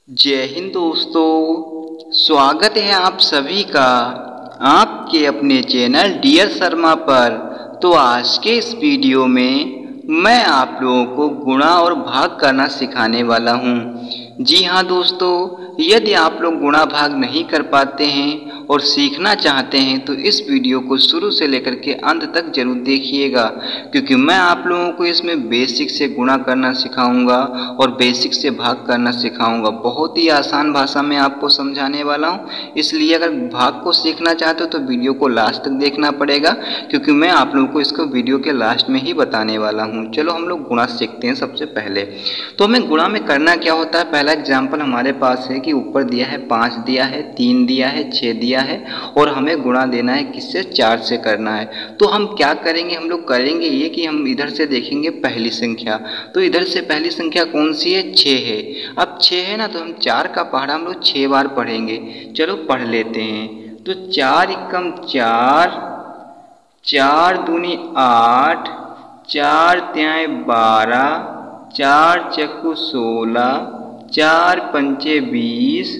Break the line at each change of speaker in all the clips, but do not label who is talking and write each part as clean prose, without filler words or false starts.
जय हिंद दोस्तों, स्वागत है आप सभी का आपके अपने चैनल डियर शर्मा पर। तो आज के इस वीडियो में मैं आप लोगों को गुणा और भाग करना सिखाने वाला हूं। जी हाँ दोस्तों, यदि आप लोग गुणा भाग नहीं कर पाते हैं और सीखना चाहते हैं तो इस वीडियो को शुरू से लेकर के अंत तक जरूर देखिएगा, क्योंकि मैं आप लोगों को इसमें बेसिक से गुणा करना सिखाऊंगा और बेसिक से भाग करना सिखाऊंगा। बहुत ही आसान भाषा में आपको समझाने वाला हूं, इसलिए अगर भाग को सीखना चाहते हो तो वीडियो को लास्ट तक देखना पड़ेगा, क्योंकि मैं आप लोगों को इसको वीडियो के लास्ट में ही बताने वाला हूँ। चलो हम लोग गुणा सीखते हैं। सबसे पहले तो हमें गुणा में करना क्या होता है। पहला एग्जाम्पल हमारे पास है कि ऊपर दिया है 5 दिया है, 3 दिया है, 6 दिया है और हमें गुणा देना है किससे, 4 से करना है। तो हम क्या करेंगे, हम लोग करेंगे ये कि हम इधर से देखेंगे पहली संख्या। तो इधर से पहली संख्या कौन सी है, 6 है। अब 6 है ना, तो हम 4 का पहाड़ा हम लोग 6 बार पढ़ेंगे। चलो पढ़ लेते हैं। तो 4 एकम 4, 4 दूनी 8, 4 तिहाई 12, 4 चक्कू 16, 4 पंचे 20,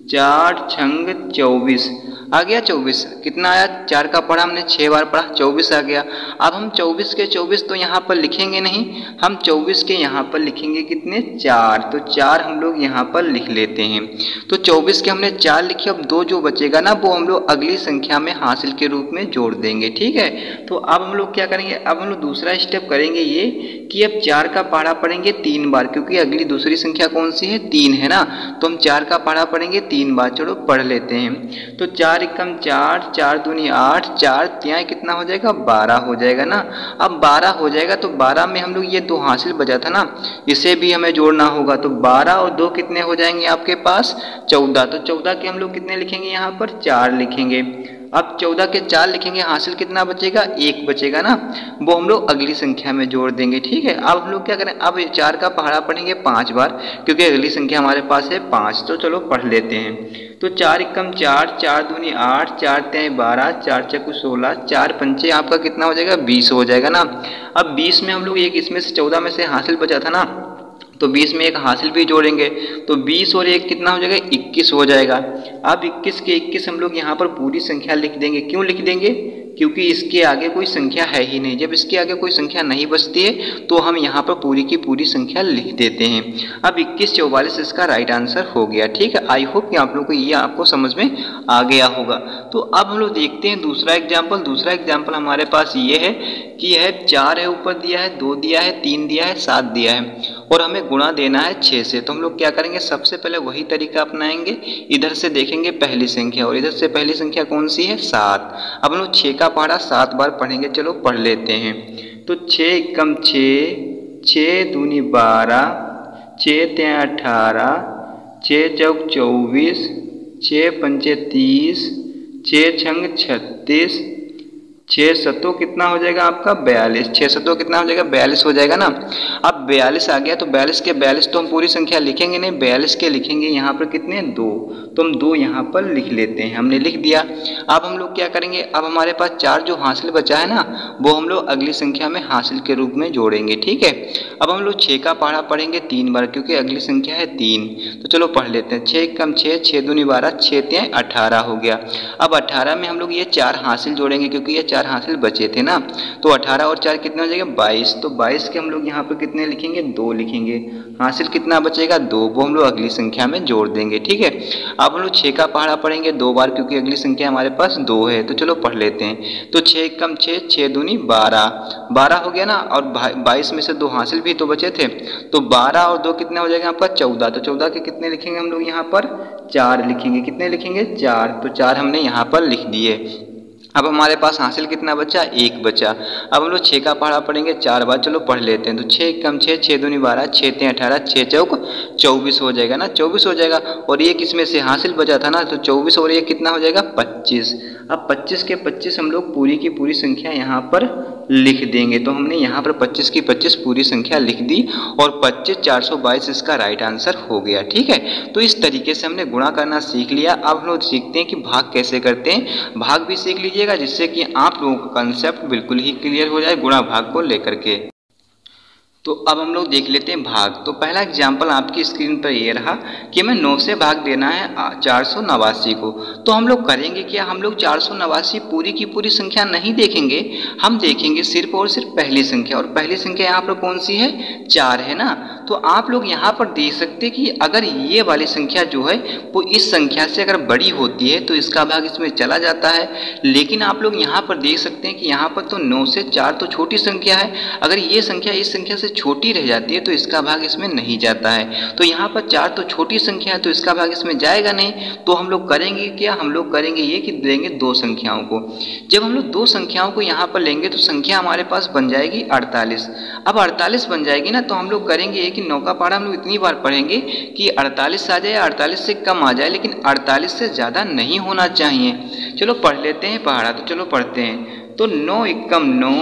4 छंग 24। आ गया 24। कितना आया, 4 का पढ़ा हमने 6 बार पढ़ा, 24 आ गया। अब हम 24 के 24 तो यहाँ पर लिखेंगे नहीं, हम 24 के यहाँ पर लिखेंगे कितने, 4। तो 4 हम लोग यहाँ पर लिख लेते हैं। तो 24 के हमने 4 लिखे। अब 2 जो बचेगा ना वो हम लोग अगली संख्या में हासिल के रूप में जोड़ देंगे। ठीक है। तो अब हम लोग क्या करेंगे, अब हम लोग दूसरा स्टेप करेंगे ये कि अब 4 का पढ़ा पढ़ेंगे 3 बार, क्योंकि अगली दूसरी संख्या कौन सी है, 3 है ना। तो हम 4 का पढ़ा पढ़ेंगे 3 बार। चलो पढ़ लेते हैं। तो 4 एकम 4, 4 दूनी 8, 4 तिहाई कितना हो जाएगा, 12 हो जाएगा ना। अब 12 हो जाएगा तो 12 में हम लोग ये 2 हासिल बचा था ना, इसे भी हमें जोड़ना होगा। तो 12 और 2 कितने हो जाएंगे आपके पास, 14। तो 14 के हम लोग कितने लिखेंगे, यहाँ पर 4 लिखेंगे। अब 14 के 4 लिखेंगे, हासिल कितना बचेगा, 1 बचेगा ना, वो हम लोग अगली संख्या में जोड़ देंगे। ठीक है। अब हम लोग क्या करें, अब 4 का पहाड़ा पढ़ेंगे 5 बार, क्योंकि अगली संख्या हमारे पास है 5। तो चलो पढ़ लेते हैं। तो 4 एकम 4, 4 दूनी 8, 4 तिहाई 12, 4 चक्कू 16, 4 पंचे आपका कितना हो जाएगा, 20 हो जाएगा ना। अब 20 में हम लोग एक इसमें से 14 में से हासिल बचा था ना, तो 20 में एक हासिल भी जोड़ेंगे। तो 20 और 1 कितना हो जाएगा, 21 हो जाएगा। अब 21 के 21 हम लोग यहाँ पर पूरी संख्या लिख देंगे। क्यों लिख देंगे, क्योंकि इसके आगे कोई संख्या है ही नहीं। जब इसके आगे कोई संख्या नहीं बचती है तो हम यहाँ पर पूरी की पूरी संख्या लिख देते हैं। अब 21 44 इसका राइट आंसर हो गया। ठीक है। आई होप कि आप लोगों को ये आपको समझ में आ गया होगा। तो अब हम लोग देखते हैं दूसरा एग्जाम्पल। दूसरा एग्जाम्पल हमारे पास ये है कि है 4 है, ऊपर दिया है, 2 दिया है, 3 दिया है, 7 दिया है और हमें गुणा देना है 6 से। तो हम लोग क्या करेंगे, सबसे पहले वही तरीका अपनाएंगे। इधर से देखेंगे पहली संख्या और इधर से पहली संख्या कौन सी है, 7। अब हम लोग 6 का पहाड़ा 7 बार पढ़ेंगे। चलो पढ़ लेते हैं। तो 6 एकम 6, 6 दूनी 12, 6 तिहाई 18, 6 चौक 24, 6 पंचे 30, 6 छंग 36, 6 सत्तों कितना हो जाएगा आपका, 42। 6 सत्तों कितना हो जाएगा, 42 हो जाएगा ना। अब 42 आ गया। तो 42 के 42 तो हम पूरी संख्या लिखेंगे नहीं, 42 के लिखेंगे यहाँ पर कितने, 2। तो हम 2 यहाँ पर लिख लेते हैं। हमने लिख दिया। अब हम लोग क्या करेंगे, अब हमारे पास 4 जो हासिल बचा है ना, वो हम लोग अगली संख्या में हासिल के रूप में जोड़ेंगे। ठीक है। अब हम लोग 6 का पहाड़ा पढ़ेंगे 3 बार, क्योंकि अगली संख्या है 3। तो चलो पढ़ लेते हैं। 6 एकम 6, 6 दूनी 12, 6 तिहाई 18 हो गया। अब 18 में हम लोग ये 4 हासिल जोड़ेंगे, क्योंकि ये 4 हासिल बचे थे ना। तो 18 और 4 कितना हो जाएगा, 22। तो 22 के हम लोग यहाँ पर कितने लिखेंगे, 2 लिखेंगे। हासिल कितना बचेगा, 2, वो हम लोग अगली संख्या में जोड़ देंगे। ठीक है। अब हम लोग 6 का पहाड़ा पढ़ेंगे 2 बार, क्योंकि अगली संख्या हमारे पास 2 है। तो चलो पढ़ लेते हैं। तो 6 एकम 6, 6 दूनी 12, 12 हो गया ना। और 22 में से 2 हासिल भी तो बचे थे। तो 12 और 2 कितना हो जाएगा आपका, 14। तो 14 के कितने लिखेंगे हम लोग यहाँ पर, 4 लिखेंगे। कितने लिखेंगे, 4। तो 4 हमने यहाँ पर लिख दिए। अब हमारे पास हासिल कितना बचा, 1 बचा। अब हम लोग 6 का पहाड़ा पढ़ेंगे 4 बार। चलो पढ़ लेते हैं। तो 6 एकम 6, 6 दूनी 12, 6 तिहाई 18, 6 चौक 24 हो जाएगा ना, 24 हो जाएगा। और 1 इसमें से हासिल बचा था ना, तो 24 और 1 कितना हो जाएगा, 25। अब 25 के 25 हम लोग पूरी की पूरी संख्या यहाँ पर लिख देंगे। तो हमने यहाँ पर 25 की 25 पूरी संख्या लिख दी और 25 422 इसका राइट आंसर हो गया। ठीक है। तो इस तरीके से हमने गुणा करना सीख लिया। अब हम लोग सीखते हैं कि भाग कैसे करते हैं। भाग भी सीख लीजिएगा, जिससे कि आप लोगों का कंसेप्ट बिल्कुल ही क्लियर हो जाए गुणा भाग को लेकर के। तो अब हम लोग देख लेते हैं भाग। तो पहला एग्जाम्पल आपकी स्क्रीन पर ये रहा कि हमें 9 से भाग देना है 489 को। तो हम लोग करेंगे क्या, हम लोग 489 पूरी की पूरी संख्या नहीं देखेंगे, हम देखेंगे सिर्फ और सिर्फ पहली संख्या। और पहली संख्या यहाँ पर कौन सी है, 4 है ना। तो आप लोग यहाँ पर देख सकते कि अगर ये वाली संख्या जो है वो इस संख्या से अगर बड़ी होती है तो इसका भाग इसमें चला जाता है। लेकिन आप लोग यहाँ पर देख सकते हैं कि यहाँ पर तो 9 से 4 तो छोटी संख्या है, अगर ये संख्या इस संख्या से छोटी रह जाती है तो इसका भाग इसमें नहीं जाता है। तो यहाँ पर 4 तो छोटी संख्या है तो इसका भाग इसमें जाएगा नहीं। तो हम लोग करेंगे क्या, हम लोग करेंगे ये कि लेंगे 2 संख्याओं को। जब हम लोग 2 संख्याओं को यहाँ पर लेंगे तो संख्या हमारे पास बन जाएगी 48। अब 48 बन जाएगी ना, तो हम लोग करेंगे कि 9 का पहाड़ा हम लोग इतनी बार पढ़ेंगे कि 48 आ जाए, 48 से कम आ जाए, लेकिन 48 से ज़्यादा नहीं होना चाहिए। चलो पढ़ लेते हैं पहाड़ा, तो चलो पढ़ते हैं। तो 9 एकम 9,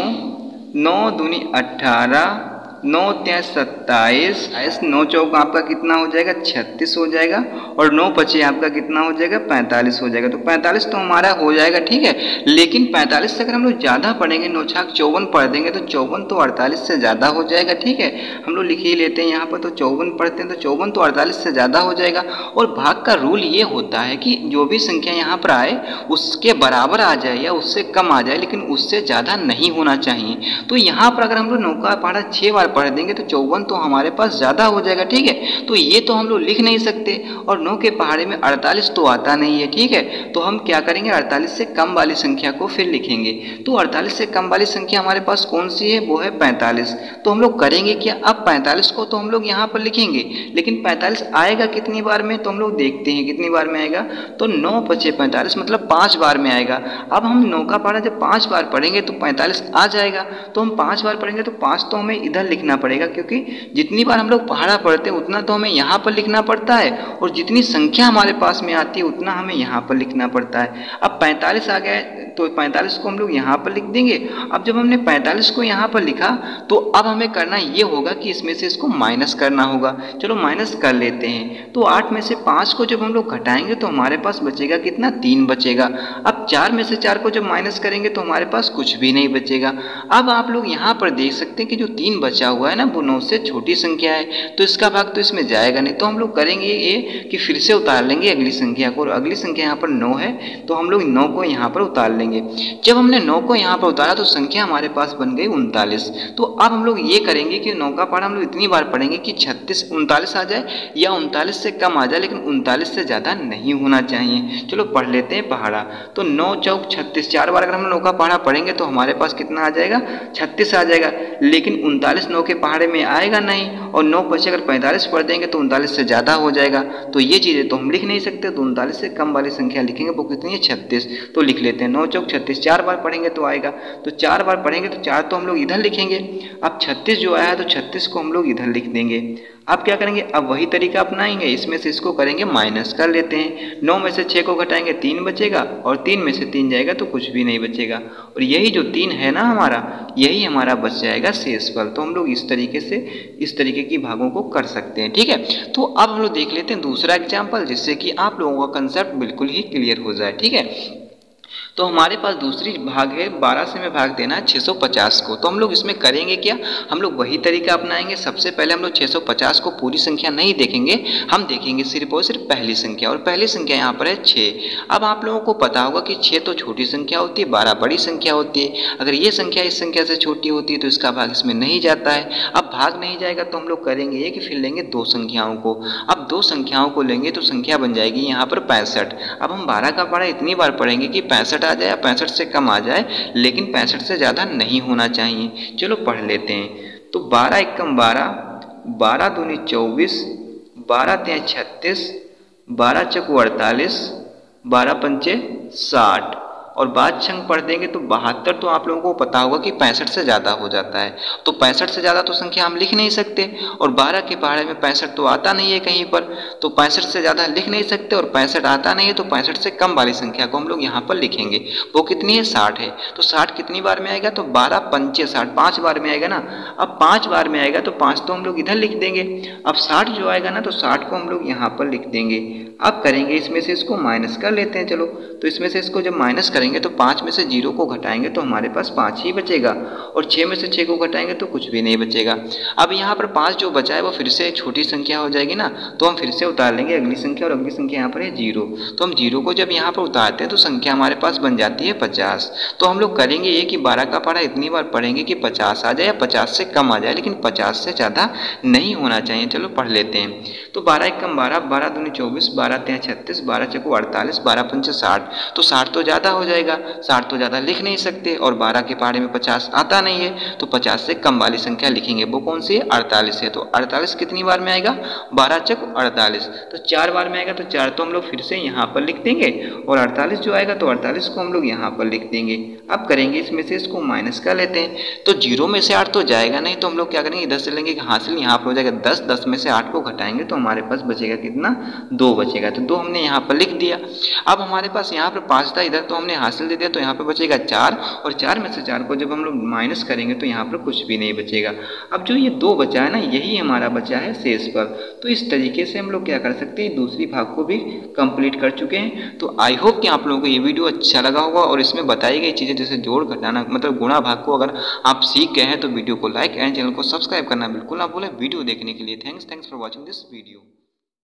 9 दूनी 18, 9 तिया 27, 9 चौक आपका कितना हो जाएगा, 36 हो जाएगा। और 9 पचे आपका कितना हो जाएगा, 45 हो जाएगा। तो 45 तो हमारा हो जाएगा, ठीक है। लेकिन 45 से अगर हम लोग ज़्यादा पढ़ेंगे, 9 छाक 54 पढ़ देंगे तो 54 तो 48 से ज़्यादा हो जाएगा, ठीक है। हम लोग लिख ही लेते हैं यहाँ पर, तो 54 पढ़ते हैं तो 54 तो 48 से ज़्यादा हो जाएगा। और भाग का रूल ये होता है कि जो भी संख्या यहाँ पर आए उसके बराबर आ जाए या उससे कम आ जाए, लेकिन उससे ज़्यादा नहीं होना चाहिए। तो यहाँ पर अगर हम लोग 9 का पहाड़ा 6 बार पढ़ देंगे तो 54 तो हमारे पास ज़्यादा हो जाएगा, ठीक है। तो ये तो हम लोग लिख नहीं सकते। और 9 के पहाड़े में 48 तो आता नहीं है, ठीक है। तो हम क्या करेंगे, 48 से कम वाली संख्या को फिर लिखेंगे। तो 48 से कम वाली संख्या हमारे पास कौन सी है, वो है 45। तो हम लोग करेंगे क्या, अब 45 को तो हम लोग यहाँ पर लिखेंगे, लेकिन 45 आएगा कितनी बार में, तो हम लोग देखते हैं कितनी बार में आएगा। तो 9 पचे 45 मतलब 5 बार में आएगा। अब हम 9 का पहाड़ा जब 5 बार पढ़ेंगे तो 45 आ जाएगा। तो हम 5 बार पढ़ेंगे तो 5 तो हमें इधर लिखना पड़ेगा, क्योंकि जितनी बार हम लोग पहाड़ा पढ़ते हैं उतना तो हमें यहाँ पर लिखना पड़ता है, और जितनी संख्या हमारे पास में आती है उतना हमें यहाँ पर लिखना पड़ता है। अब 45 आ गया तो 45 को हम लोग यहाँ पर लिख देंगे। अब जब हमने 45 को यहाँ पर लिखा तो अब हमें करना ये होगा कि इसमें से इसको माइनस करना होगा। चलो माइनस कर लेते हैं। तो 8 में से 5 को जब हम लोग घटाएंगे तो हमारे पास बचेगा कितना, 3 बचेगा। अब 4 में से 4 को जब माइनस करेंगे तो हमारे पास कुछ भी नहीं बचेगा। अब आप लोग यहाँ पर देख सकते हैं कि जो 3 बचा हुआ है ना, वो 9 से छोटी संख्या है, तो इसका भाग तो इसमें जाएगा नहीं। तो हम लोग करेंगे ये कि फिर से उतार लेंगे अगली संख्या को, और अगली संख्या यहाँ पर 9 है तो हम लोग 9 को यहाँ पर उतार लेंगे। जब हमने 9 को यहाँ पर उतारा तो संख्या हमारे पास बन गई 39। तो अब हम लोग ये करेंगे कि 9 का पहाड़ा हम लोग इतनी बार पढ़ेंगे कि 39 आ जाए या 39 से कम आ जाए, लेकिन 39 से ज़्यादा नहीं होना चाहिए। चलो पढ़ लेते हैं पहाड़ा। तो 9 चौक 36, 4 बार अगर हम 9 का पहाड़ा पढ़ेंगे तो हमारे पास कितना आ जाएगा, 36 आ जाएगा। लेकिन 39 9 के पहाड़े में आएगा नहीं, और 9 पचे अगर 45 पढ़ देंगे तो 39 से ज़्यादा हो जाएगा। तो ये चीज़ें तो हम लिख नहीं सकते, तो 39 से कम वाली संख्या लिखेंगे, वो कितनी है, 36। तो लिख लेते हैं 9 चौक 36, 4 बार पढ़ेंगे तो आएगा। तो 4 बार पढ़ेंगे तो 4 तो हम लोग इधर लिखेंगे। अब 36 जो आया तो 36 को हम लोग इधर लिख देंगे। अब क्या करेंगे, अब वही तरीका अपनाएंगे, इसमें से इसको करेंगे माइनस कर लेते हैं। 9 में से 6 को घटाएंगे 3 बचेगा, और 3 में से 3 जाएगा तो कुछ भी नहीं बचेगा। और यही जो 3 है ना हमारा, यही हमारा बच जाएगा शेषफल। तो हम लोग इस तरीके की भागों को कर सकते हैं, ठीक है। तो अब हम लोग देख लेते हैं दूसरा एग्जाम्पल, जिससे कि आप लोगों का कंसेप्ट बिल्कुल ही क्लियर हो जाए, ठीक है। तो हमारे पास दूसरी भाग है 12 से में भाग देना है 650 को। तो हम लोग इसमें करेंगे क्या, हम लोग वही तरीका अपनाएंगे। सबसे पहले हम लोग 650 को पूरी संख्या नहीं देखेंगे, हम देखेंगे सिर्फ और सिर्फ पहली संख्या, और पहली संख्या यहाँ पर है 6। अब आप लोगों को पता होगा कि 6 तो छोटी संख्या होती है, 12 बड़ी संख्या होती है। अगर ये संख्या इस संख्या से छोटी होती है तो इसका भाग इसमें नहीं जाता है। अब भाग नहीं जाएगा तो हम लोग करेंगे ये कि फिर लेंगे 2 संख्याओं को। अब 2 संख्याओं को लेंगे तो संख्या बन जाएगी यहाँ पर 65। अब हम 12 का पहाड़ा इतनी बार पढ़ेंगे कि 65 आ जाए, 65 से कम आ जाए, लेकिन 65 से ज़्यादा नहीं होना चाहिए। चलो पढ़ लेते हैं। तो 12 एकम 12, 12 दूनी 24, 12 तिया 36, 12 चौको 48, 12 पंचे 60, और बाद छंग पढ़ देंगे तो 72। तो आप लोगों को पता होगा कि 65 से ज़्यादा हो जाता है, तो 65 से ज़्यादा तो संख्या हम लिख नहीं सकते, और 12 के पहाड़े में 65 तो आता नहीं है कहीं पर, तो 65 से ज़्यादा लिख नहीं सकते, और 65 आता नहीं है तो 65 से कम वाली संख्या को हम लोग यहाँ पर लिखेंगे। वो कितनी है, 60 है। तो 60 कितनी बार में आएगा, तो 12 पंचे 60, 5 बार में आएगा ना। अब 5 बार में आएगा तो 5 तो हम लोग इधर लिख देंगे। अब 60 जो आएगा ना, तो 60 को हम लोग यहाँ पर लिख देंगे। अब करेंगे इसमें से इसको माइनस कर लेते हैं। चलो तो इसमें से इसको जब माइनस करेंगे करेंगे तो 5 में से 0 को घटाएंगे तो हमारे पास 5 ही बचेगा, और 6 में से 6 को घटाएंगे तो कुछ भी नहीं बचेगा। अब यहाँ पर 5 जो बचा है वो फिर से एक छोटी संख्या हो जाएगी ना, तो हम फिर से उतार लेंगे अगली संख्या, और अगली संख्या यहाँ पर है 0। तो हम 0 को जब यहाँ पर उतारते हैं तो संख्या हमारे पास बन जाती है 50। तो हम लोग करेंगे ये कि 12 का पढ़ा इतनी बार पढ़ेंगे कि 50 आ जाए या 50 से कम आ जाए, लेकिन 50 से ज़्यादा नहीं होना चाहिए। चलो पढ़ लेते हैं। तो 12 एकम 12, 12 दूनी 24, 12 तें 36, 12 चौको 48, 12 पंचे 60। तो 60 तो ज़्यादा हो जाएगा, 60 तो ज़्यादा लिख नहीं सकते, और 12 के पहाड़े में 50 आता नहीं है, तो 50 से कम वाली संख्या लिखेंगे। वो कौन सी है? 48 है। तो 48 कितनी बार में आएगा? 12 चक 48, तो 4 बार में आएगा। तो 4 तो हम लोग फिर से यहाँ पर लिख देंगे, और 48 जो आएगा तो 48 को हम लोग यहाँ पर लिख देंगे। अब करेंगे इसमें से इसको माइनस कर लेते हैं। तो 0 में से 8 तो जाएगा नहीं, तो हम लोग क्या करेंगे, इधर से लेंगे हासिल यहाँ पर हो जाएगा 10, 10 में से 8 को घटाएंगे तो हमारे पास बचेगा कितना? 2 बचेगा। तो 2 हमने यहाँ पर लिख दिया। अब हमारे पास यहाँ पर 5 था, इधर तो हमने हासिल दे दिया, तो यहाँ पर बचेगा 4, और 4 में से 4 को जब हम लोग माइनस करेंगे तो यहाँ पर कुछ भी नहीं बचेगा। अब जो ये 2 बचा है ना, यही हमारा बचा है शेष पर। तो इस तरीके से हम लोग क्या कर सकते हैं, दूसरी भाग को भी कंप्लीट कर चुके हैं। तो आई होप कि आप लोगों को ये वीडियो अच्छा लगा होगा, और इसमें बताई गई चीज़ें जैसे जोड़ घटाना मतलब गुणा भाग को अगर आप सीख गए हैं तो वीडियो को लाइक एंड चैनल को सब्सक्राइब करना बिल्कुल ना भूलें। वीडियो देखने के लिए thanks for watching this video.